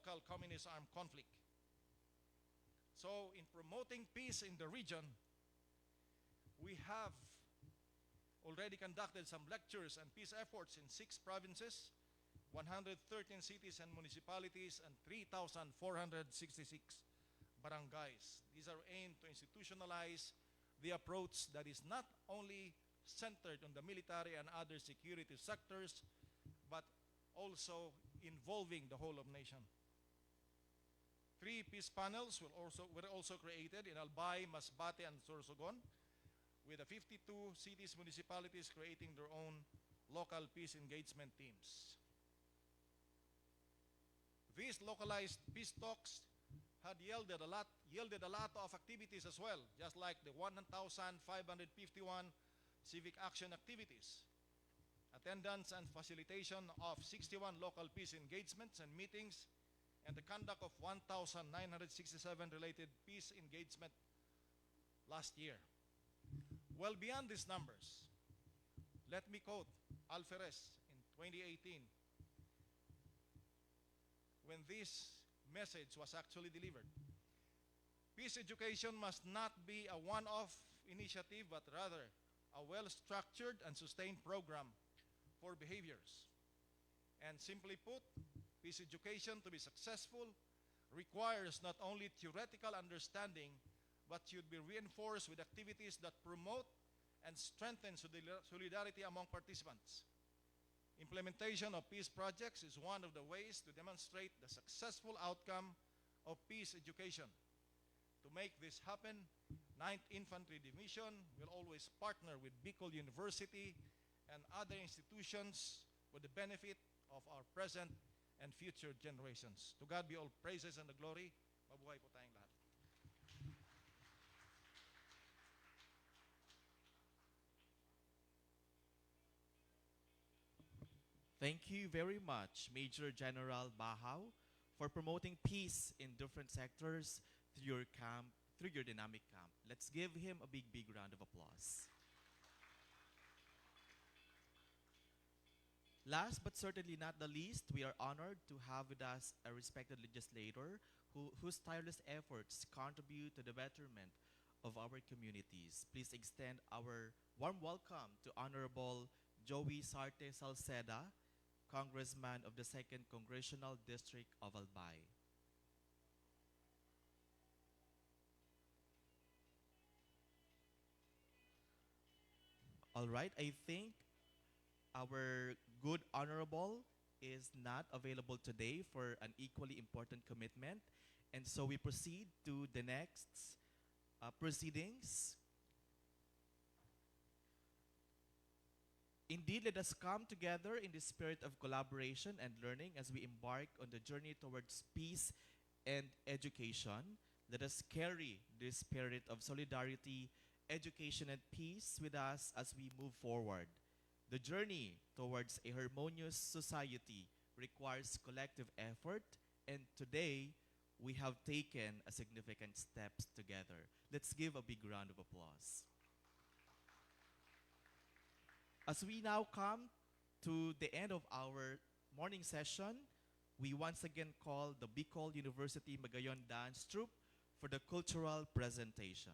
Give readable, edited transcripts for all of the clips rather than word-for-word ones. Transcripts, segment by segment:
local communist armed conflict. So in promoting peace in the region, we have already conducted some lectures and peace efforts in 6 provinces, 113 cities and municipalities, and 3,466 barangays. These are aimed to institutionalize the approach that is not only centered on the military and other security sectors, but also involving the whole of nation. 3 peace panels were also created in Albay, Masbate, and Sorsogon, with the 52 cities, municipalities creating their own local peace engagement teams. These localized peace talks had yielded a lot of activities as well, just like the 1,551 civic action activities, attendance and facilitation of 61 local peace engagements and meetings, and the conduct of 1,967 related peace engagement last year. Well beyond these numbers, let me quote Alferez in 2018, when this message was actually delivered. Peace education must not be a one-off initiative, but rather a well-structured and sustained program for behaviors. And simply put, peace education to be successful requires not only theoretical understanding, but should be reinforced with activities that promote and strengthen solidarity among participants. Implementation of peace projects is one of the ways to demonstrate the successful outcome of peace education. To make this happen, 9th Infantry Division will always partner with Bicol University and other institutions for the benefit of our present and future generations. To God be all praises and the glory. Mabuhay po tayong lahat. Thank you very much, Major General Bahaw, for promoting peace in different sectors through your dynamic camp. Let's give him a big round of applause. Last but certainly not the least, we are honored to have with us a respected legislator whose tireless efforts contribute to the betterment of our communities. Please extend our warm welcome to Honorable Joey Sarte Salceda, Congressman of the 2nd Congressional District of Albay. All right, I think our good honorable is not available today for an equally important commitment, and so we proceed to the next proceedings. Indeed, let us come together in the spirit of collaboration and learning as we embark on the journey towards peace and education. Let us carry this spirit of solidarity, education, and peace with us as we move forward. The journey towards a harmonious society requires collective effort, and today we have taken a significant steps together. Let's give a big round of applause. As we now come to the end of our morning session, we once again call the Bicol University Magayon Dance Troupe for the cultural presentation.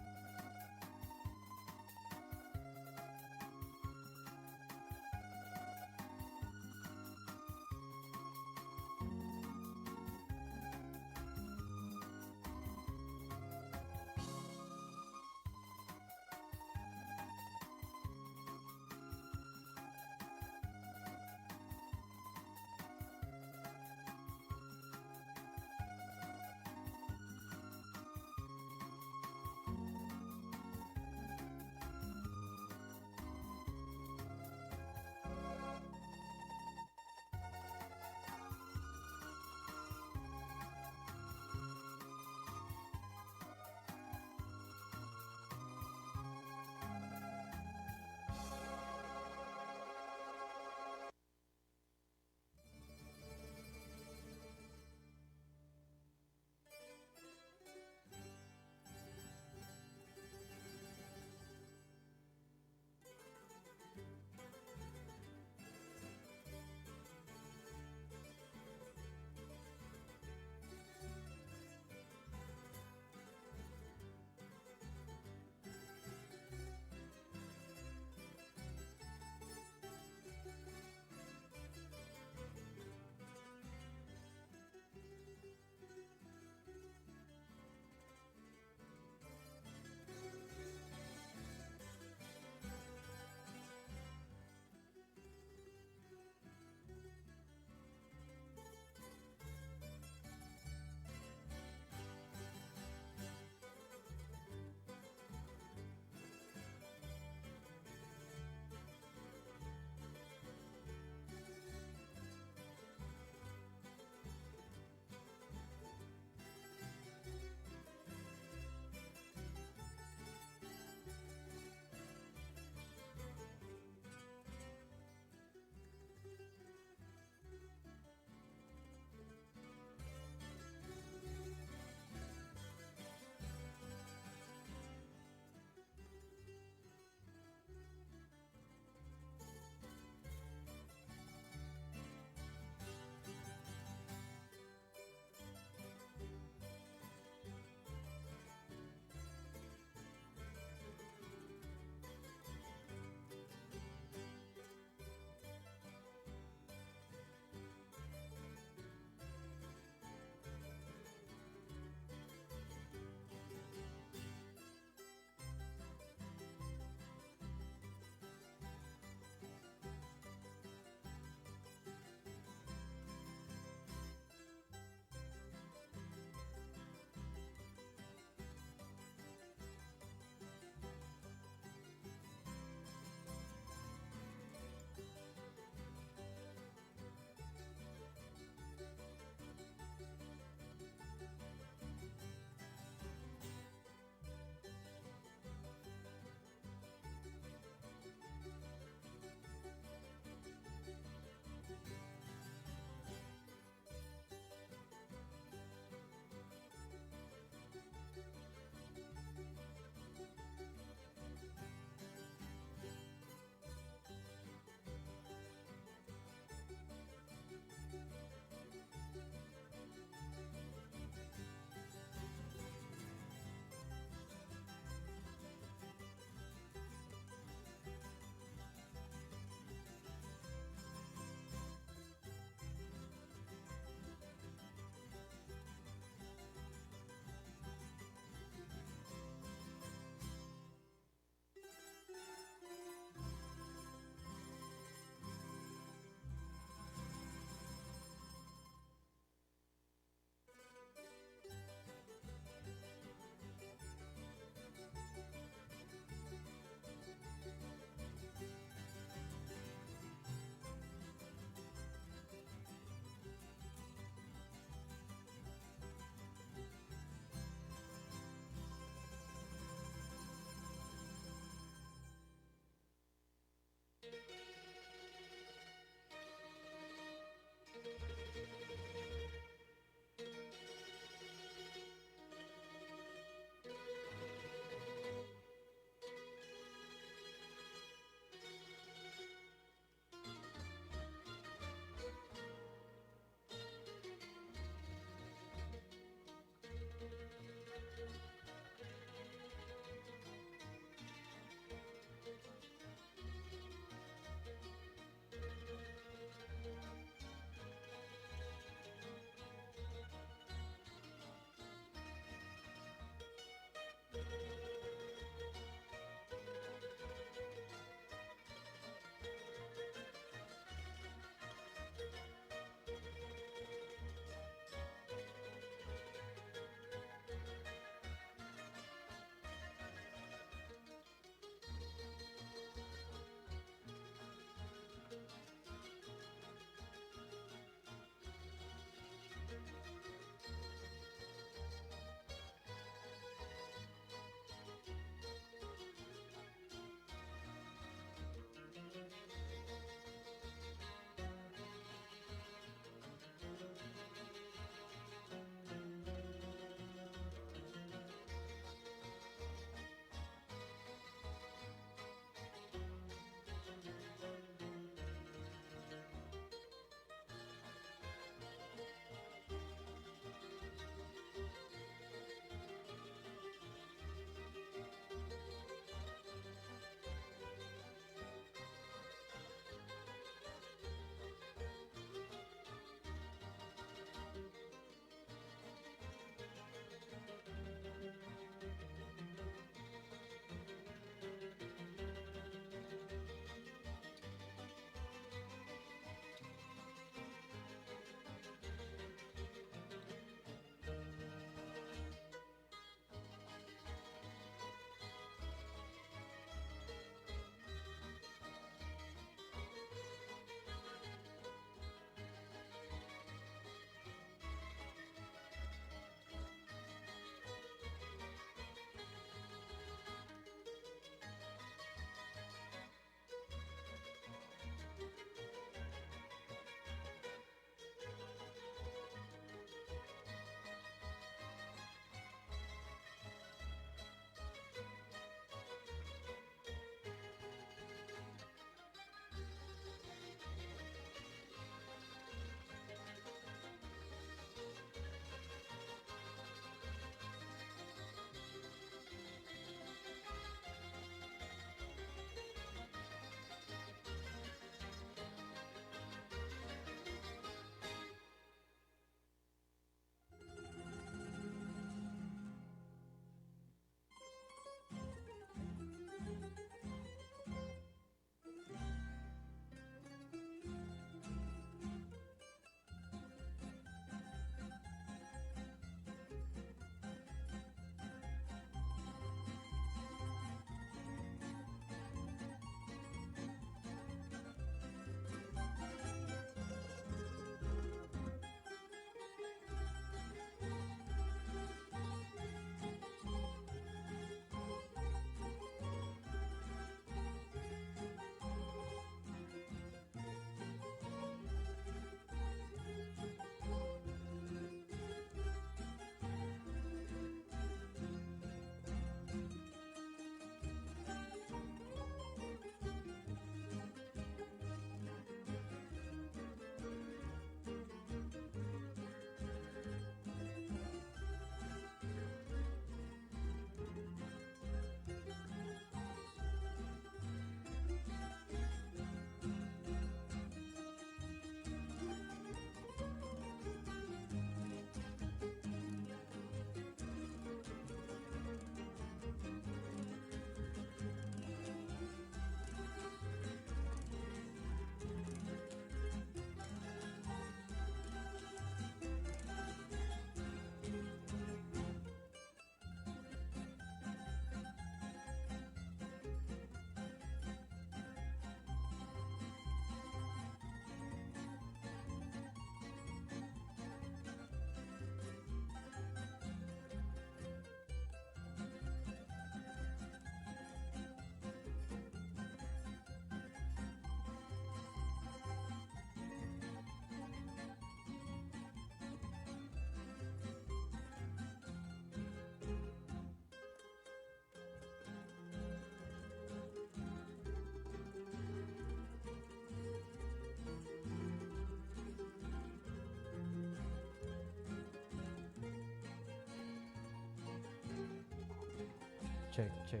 check, check.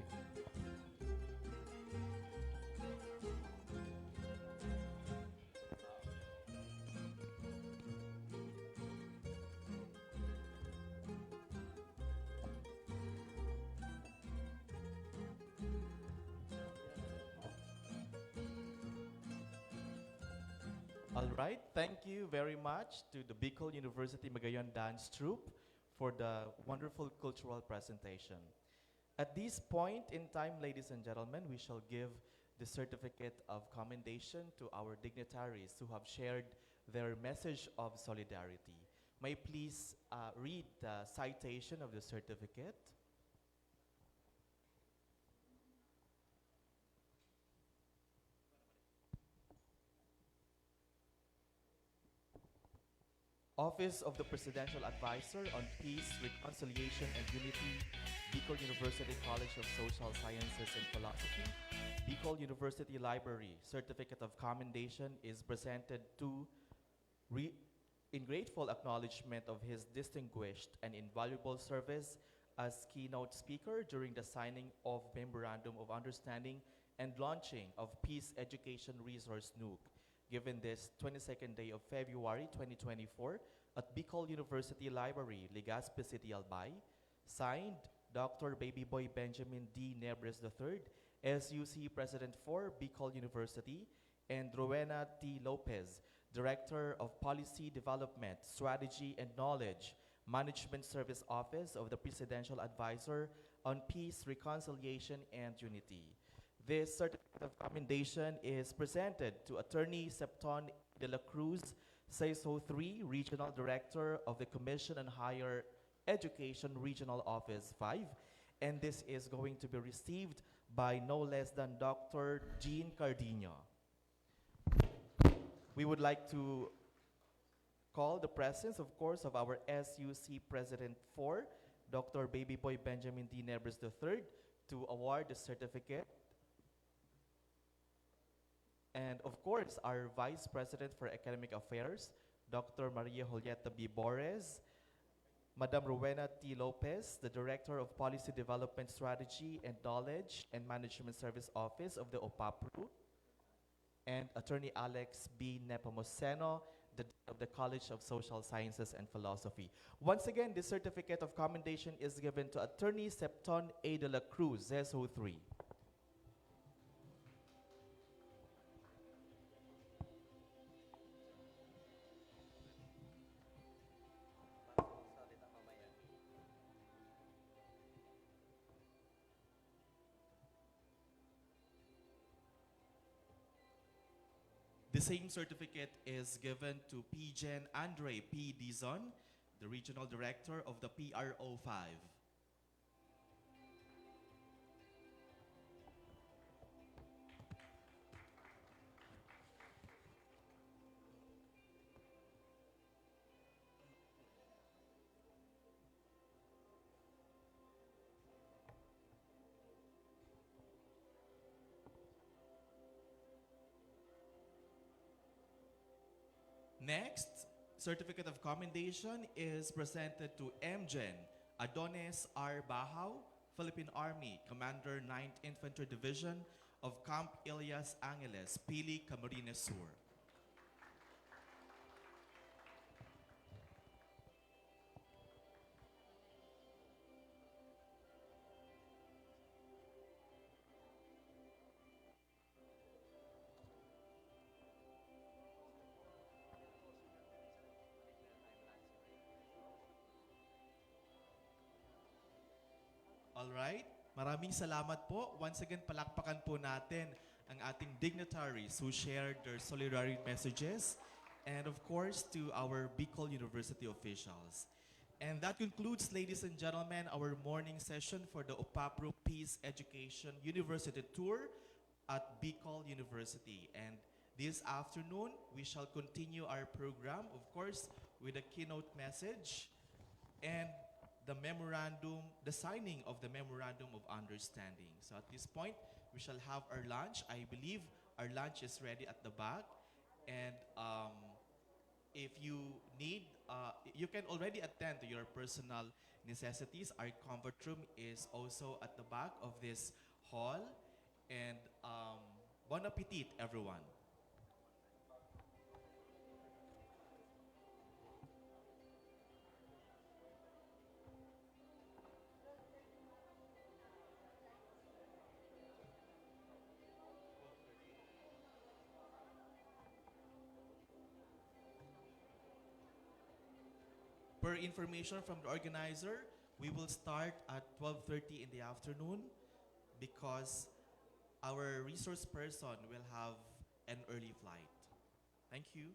All right, thank you very much to the Bicol University Magayon Dance Troupe for the wonderful cultural presentation. At this point in time, ladies and gentlemen, we shall give the certificate of commendation to our dignitaries who have shared their message of solidarity. May I please read the citation of the certificate? Office of the Presidential Advisor on Peace, Reconciliation, and Unity, Bicol University College of Social Sciences and Philosophy, Bicol University Library. Certificate of Commendation is presented to in grateful acknowledgement of his distinguished and invaluable service as keynote speaker during the signing of Memorandum of Understanding and launching of Peace Education Resource Nook, given this 22nd day of February 2024 at Bicol University Library, Legazpi City, Albay. Signed, Dr. Babyboy Benjamin D. Nebres III, SUC President for Bicol University, and Rowena T. Lopez, Director of Policy Development, Strategy and Knowledge, Management Service Office of the Presidential Advisor on Peace, Reconciliation, and Unity. This certificate of commendation is presented to Attorney Septon de la Cruz, CESO 3, Regional Director of the Commission on Higher Education Regional Office 5, and this is going to be received by no less than Dr. Jean Cardino. We would like to call the presence, of course, of our SUC President 4, Dr. Babyboy Benjamin D. Nebres III, to award the certificate. And of course, our Vice President for Academic Affairs, Dr. Maria Julieta B. Borres, Madam Rowena T. Lopez, the Director of Policy Development Strategy and Knowledge and Management Service Office of the OPAPRU, and Attorney Alex B. Nepomuceno, the Dean of the College of Social Sciences and Philosophy. Once again, this certificate of commendation is given to Attorney Septon A. de la Cruz, ZSO 3. The same certificate is given to PGen Andre P. Dizon, the Regional Director of the PRO 5. Next, certificate of commendation is presented to MGen Adonis R. Bahao, Philippine Army, Commander 9th Infantry Division of Camp Ilias Angeles, Pili, Camarines Sur. Alright, maraming salamat po. Once again, palakpakan po natin ang ating dignitaries who shared their solidarity messages, and of course to our Bicol University officials. And that concludes, ladies and gentlemen, our morning session for the OPAPRO Peace Education University Tour at Bicol University. And this afternoon, we shall continue our program, of course, with a keynote message and the signing of the Memorandum of Understanding. So at this point, we shall have our lunch. I believe our lunch is ready at the back. And if you need, you can already attend to your personal necessities. Our comfort room is also at the back of this hall. And bon appetit, everyone. Per information from the organizer, we will start at 12:30 in the afternoon because our resource person will have an early flight. Thank you.